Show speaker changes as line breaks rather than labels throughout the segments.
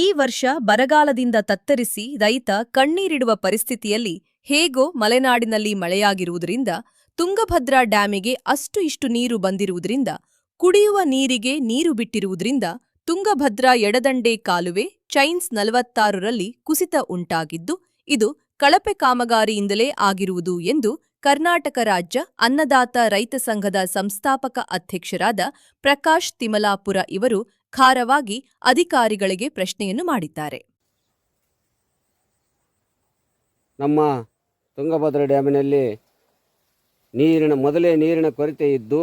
ಈ ವರ್ಷ ಬರಗಾಲದಿಂದ ತತ್ತರಿಸಿ ರೈತ ಕಣ್ಣೀರಿಡುವ ಪರಿಸ್ಥಿತಿಯಲ್ಲಿ ಹೇಗೋ ಮಲೆನಾಡಿನಲ್ಲಿ ಮಳೆಯಾಗಿರುವುದರಿಂದ ತುಂಗಭದ್ರಾ ಡ್ಯಾಮಿಗೆ ಅಷ್ಟು ಇಷ್ಟು ನೀರು ಬಂದಿರುವುದರಿಂದ ಕುಡಿಯುವ ನೀರಿಗೆ ನೀರು ಬಿಟ್ಟಿರುವುದರಿಂದ ತುಂಗಭದ್ರಾ ಎಡದಂಡೆ ಕಾಲುವೆ ಚೈನ್ಸ್ 46ರಲ್ಲಿ ಕುಸಿತ ಉಂಟಾಗಿದ್ದು ಇದು ಕಳಪೆ ಕಾಮಗಾರಿಯಿಂದಲೇ ಆಗಿರುವುದು ಎಂದು ಕರ್ನಾಟಕ ರಾಜ್ಯ ಅನ್ನದಾತ ರೈತ ಸಂಘದ ಸಂಸ್ಥಾಪಕ ಅಧ್ಯಕ್ಷರಾದ ಪ್ರಕಾಶ್ ತಿಮಲಾಪುರ ಇವರು ಖಾರವಾಗಿ ಅಧಿಕಾರಿಗಳಿಗೆ ಪ್ರಶ್ನೆಯನ್ನು ಮಾಡಿದ್ದಾರೆ.
ನಮ್ಮ ತುಂಗಭದ್ರಾ ಡ್ಯಾಮಿನಲ್ಲಿ ಮೊದಲೇ ನೀರಿನ ಕೊರತೆ ಇದ್ದು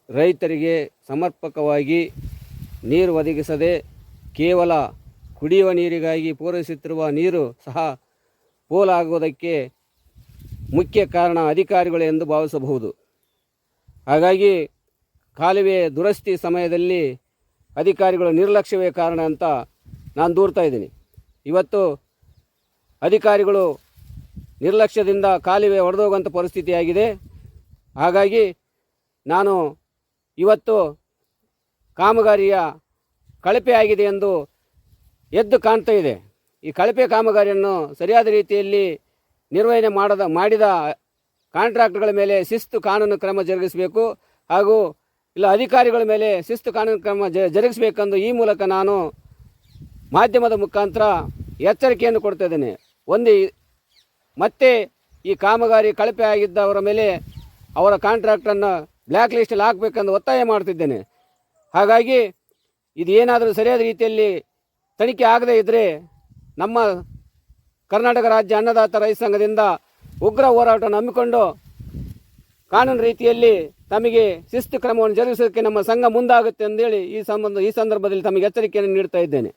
ರೈತರಿಗೆ ಸಮರ್ಪಕವಾಗಿ ನೀರು ಒದಗಿಸದೆ ಕೇವಲ ಕುಡಿಯುವ ನೀರಿಗಾಗಿ ಪೂರೈಸುತ್ತಿರುವ ನೀರು ಸಹ ಪೋಲಾಗುವುದಕ್ಕೆ ಮುಖ್ಯ ಕಾರಣ ಅಧಿಕಾರಿಗಳು ಎಂದು ಭಾವಿಸಬಹುದು. ಹಾಗಾಗಿ ಕಾಲುವೆ ದುರಸ್ತಿ ಸಮಯದಲ್ಲಿ ಅಧಿಕಾರಿಗಳ ನಿರ್ಲಕ್ಷ್ಯವೇ ಕಾರಣ ಅಂತ ನಾನು ದೂರ್ತಾ ಇದ್ದೀನಿ. ಇವತ್ತು ಅಧಿಕಾರಿಗಳು ನಿರ್ಲಕ್ಷ್ಯದಿಂದ ಕಾಲುವೆ ಒಡೆದೋಗುವಂಥ ಪರಿಸ್ಥಿತಿಯಾಗಿದೆ. ಹಾಗಾಗಿ ನಾನು ಇವತ್ತು ಕಾಮಗಾರಿಯ ಕಳಪೆ ಆಗಿದೆ ಎಂದು ಎದ್ದು ಕಾಣ್ತಾ ಇದೆ. ಈ ಕಳಪೆ ಕಾಮಗಾರಿಯನ್ನು ಸರಿಯಾದ ರೀತಿಯಲ್ಲಿ ನಿರ್ವಹಣೆ ಮಾಡಿದ ಕಾಂಟ್ರಾಕ್ಟ್ಗಳ ಮೇಲೆ ಶಿಸ್ತು ಕಾನೂನು ಕ್ರಮ ಜರುಗಿಸಬೇಕು ಹಾಗೂ ಇಲ್ಲ ಅಧಿಕಾರಿಗಳ ಮೇಲೆ ಶಿಸ್ತು ಕಾನೂನು ಕ್ರಮ ಜರುಗಿಸಬೇಕೆಂದು ಈ ಮೂಲಕ ನಾನು ಮಾಧ್ಯಮದ ಮುಖಾಂತರ ಎಚ್ಚರಿಕೆಯನ್ನು ಕೊಡ್ತಾ ಇದ್ದೇನೆ. ಮತ್ತೆ ಈ ಕಾಮಗಾರಿ ಕಳಪೆ ಆಗಿದ್ದವರ ಮೇಲೆ ಅವರ ಕಾಂಟ್ರಾಕ್ಟನ್ನು ಬ್ಲ್ಯಾಕ್ ಲಿಸ್ಟಲ್ಲಿ ಹಾಕಬೇಕೆಂದು ಒತ್ತಾಯ ಮಾಡ್ತಿದ್ದೇನೆ. ಹಾಗಾಗಿ ಇದು ಏನಾದರೂ ಸರಿಯಾದ ರೀತಿಯಲ್ಲಿ ತನಿಖೆ ಆಗದೇ ಇದ್ದರೆ ನಮ್ಮ ಕರ್ನಾಟಕ ರಾಜ್ಯ ಅನ್ನದಾತ ರೈತ ಸಂಘದಿಂದ ಉಗ್ರ ಹೋರಾಟವನ್ನು ಹಮ್ಮಿಕೊಂಡು ಕಾನೂನು ರೀತಿಯಲ್ಲಿ ತಮಗೆ ಶಿಸ್ತು ಕ್ರಮವನ್ನು ಜರುಗಿಸೋದಕ್ಕೆ ನಮ್ಮ ಸಂಘ ಮುಂದಾಗುತ್ತೆ ಅಂತೇಳಿ ಈ ಸಂದರ್ಭದಲ್ಲಿ ತಮಗೆ ಎಚ್ಚರಿಕೆಯನ್ನು ನೀಡ್ತಾ ಇದ್ದೇನೆ.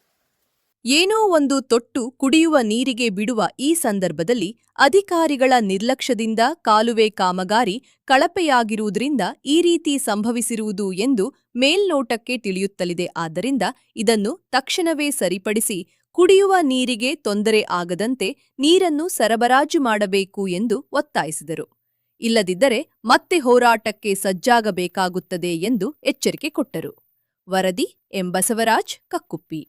ಏನೋ ಒಂದು ತೊಟ್ಟು ಕುಡಿಯುವ ನೀರಿಗೆ ಬಿಡುವ ಈ ಸಂದರ್ಭದಲ್ಲಿ ಅಧಿಕಾರಿಗಳ ನಿರ್ಲಕ್ಷ್ಯದಿಂದ ಕಾಲುವೆ ಕಾಮಗಾರಿ ಕಳಪೆಯಾಗಿರುವುದರಿಂದ ಈ ರೀತಿ ಸಂಭವಿಸಿರುವುದು ಎಂದು ಮೇಲ್ನೋಟಕ್ಕೆ ತಿಳಿಯುತ್ತಲಿದೆ. ಆದ್ದರಿಂದ ಇದನ್ನು ತಕ್ಷಣವೇ ಸರಿಪಡಿಸಿ ಕುಡಿಯುವ ನೀರಿಗೆ ತೊಂದರೆ ಆಗದಂತೆ ನೀರನ್ನು ಸರಬರಾಜು ಮಾಡಬೇಕು ಎಂದು ಒತ್ತಾಯಿಸಿದರು. ಇಲ್ಲದಿದ್ದರೆ ಮತ್ತೆ ಹೋರಾಟಕ್ಕೆ ಸಜ್ಜಾಗಬೇಕಾಗುತ್ತದೆ ಎಂದು ಎಚ್ಚರಿಕೆ ಕೊಟ್ಟರು. ವರದಿ ಎಂ ಬಸವರಾಜ್, ಕಕ್ಕುಪ್ಪಿ.